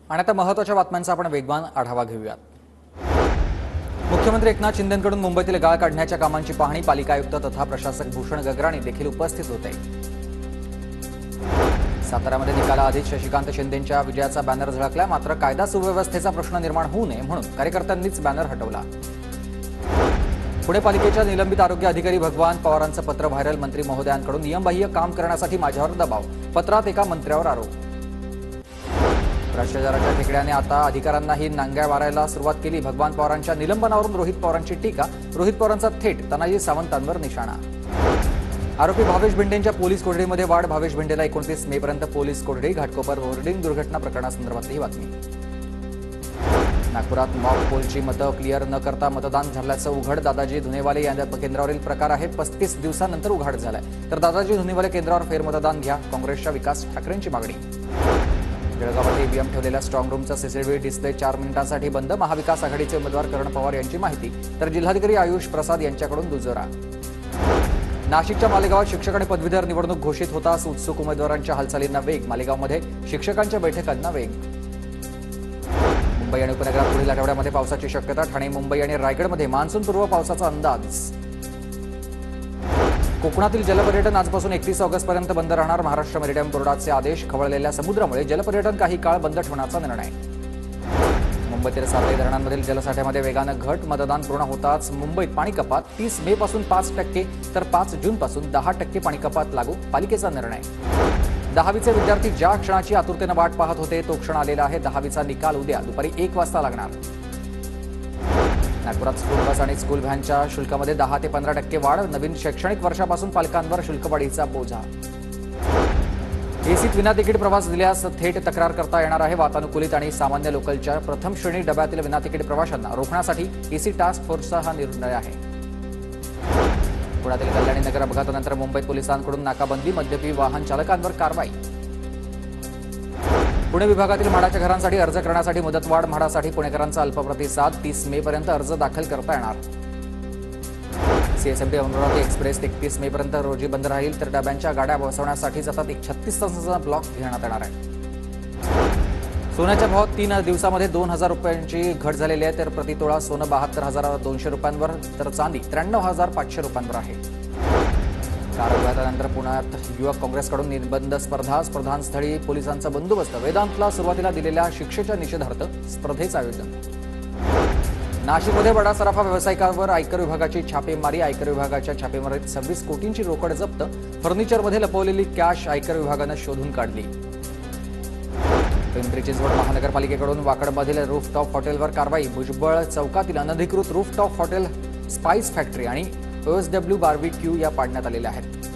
आणि आता महत्त्वाच्या बातम्यांचा आपण वेगवान आढावा घेऊयात। मुख्यमंत्री एकनाथ शिंदेंकडून मुंबईतील गाळ काढण्याच्या कामांची पाहणी पालिका आयुक्त तथा प्रशासक भूषण गगराणी देखील उपस्थित होते। साताऱ्यामध्ये निकालाआधीच शशिकांत शिंदेंच्या विजयाचा बॅनर झळकला, मात्र कायदा सुव्यवस्थेचा प्रश्न निर्माण होऊ नये म्हणून कार्यकर्त्यांनीच बॅनर हटवला। पुणे पालिकेच्या निलंबित आरोग्य अधिकारी भगवान पवारांचं पत्र व्हायरल, मंत्री महोदयांकडून नियमबाह्य काम करण्यासाठी माझ्यावर दबाव, पत्रात एका मंत्र्यावर आरोप। भ्रष्टाचाराच्या ठेकड्याने आता अधिकाऱ्यांनाही नांग्या मारायला सुरुवात केली, भगवान पवारांच्या निलंबनावरून रोहित पवारांची टीका, रोहित पवारांचा थेट तानाजी सावंतांवर निशाणा। आरोपी भावेश भिंडेंच्या पोलीस कोठडीमध्ये वाढ, भावेश भिंडेला 29 मे पर्यंत पोलीस कोठडी, घाटकोपर होर्डिंग दुर्घटना प्रकरणासंदर्भातली ही बातमी। नागपुरात मॉक पोलची मतं क्लिअर न करता मतदान झाल्याचं उघड, दादाजी धुनेवाले यांच्या केंद्रावरील प्रकार आहे, 35 दिवसांनंतर उघड झालाय, तर दादाजी धुनेवाले केंद्रावर फेरमतदान घ्या, काँग्रेसच्या विकास ठाकरेंची मागणी। जळगावमध्ये ईव्हीएम ठेवलेल्या स्ट्रॉंग रूमचा सीसीटीव्ही डिस्प्ले 4 मिनिटांसाठी बंद, महाविकास आघाडीचे उमेदवार करण पवार यांची माहिती, तर जिल्हाधिकारी आयुष प्रसाद यांच्याकडून दुजोरा। नाशिकच्या मालेगावात शिक्षक आणि पदवीधर निवडणूक घोषित होताच उत्सुक उमेदवारांच्या हालचालींना वेग, मालेगावमध्ये शिक्षकांच्या बैठकांना वेग। मुंबई आणि उपनगरात पुढील आठवड्यामध्ये पावसाची शक्यता, ठाणे, मुंबई आणि रायगडमध्ये मान्सूनपूर्व पावसाचा अंदाज। कोकणातील जलपर्यटन आजपासून 31 ऑगस्टपर्यंत बंद राहणार, महाराष्ट्र मेरिटाईम बोर्डाचे आदेश, खवळलेल्या समुद्रामुळे जलपर्यटन काही काळ बंद ठेवण्याचा निर्णय। मुंबईतील 7 धरणांमधील जलसाठ्यामध्ये वेगानं घट, मतदान पूर्ण होताच मुंबईत पाणी कपात, 30 मे पासून 5% तर 5 जून पासून 10% पाणी कपात लागू, पालिकेचा निर्णय। 10वीचे विद्यार्थी ज्या क्षणाची आतुरतेनं वाट पाहत होते तो क्षण आलेला आहे, 10वीचा निकाल उद्या दुपारी 1 वाजता लागणार। नागपुरात स्कूल बस आणि स्कूल व्हॅनच्या शुल्कामध्ये 10 ते 15% वाढ, नवीन शैक्षणिक वर्षापासून पालकांवर शुल्कवाढीचा बोजा। एसीत विना तिकीट प्रवास दिल्यास थेट तक्रार करता येणार आहे, वातानुकूलित आणि सामान्य लोकलच्या प्रथम श्रेणी डब्यातील विना तिकीट प्रवाशांना रोखण्यासाठी एसी टास्क फोर्सचा हा निर्णय आहे। पुण्यातील कल्याणी नगर अपघातानंतर मुंबईत पोलिसांकडून नाकाबंदी, मद्यपी वाहन चालकांवर कारवाई। पुणे विभागातील म्हाडाच्या घरांसाठी अर्ज करण्यासाठी मुदतवाढ, म्हाडासाठी पुणेकरांचा अल्पप्रतिसाद, 30 मे पर्यंत अर्ज दाखल करता येणार। सीएसएमटी अमरावती एक्सप्रेस 31 मे पर्यंत रोजी बंद राहील, तर डब्यांच्या गाड्या बसवण्यासाठी सतत 36 तासांचा ब्लॉक घेण्यात येणार आहे। सोन्याच्या भावात 3 दिवसामध्ये 2000 रुपयांची घट झालेली आहे, तर प्रतितोळा सोनं 72,200 रुपयांवर, तर चांदी 93,500 रुपयांवर आहे। कार अपघातानंतर पुण्यात युवक काँग्रेसकडून निर्बंध स्पर्धा, स्पर्धांस्थळी पोलिसांचा बंदोबस्त, वेदांतला सुरुवातीला दिलेल्या शिक्षेच्या निषेधार्थ स्पर्धेचं आयोजन। नाशिकमध्ये बडा सराफा व्यावसायिकावर आयकर विभागाची छापेमारी, आयकर विभागाच्या छापेमारीत 26 कोटींची रोकड जप्त, फर्निचरमध्ये लपवलेली कॅश आयकर विभागानं शोधून काढली। पिंपरी चिंचवड महानगरपालिकेकडून वाकडमधील रूफटॉप हॉटेलवर कारवाई, भुजबळ चौकातील अनधिकृत रूफटॉप हॉटेल, स्पाइस फॅक्टरी आणि OSW बार्बीक्यू या पाडण्यात आलेल्या आहेत।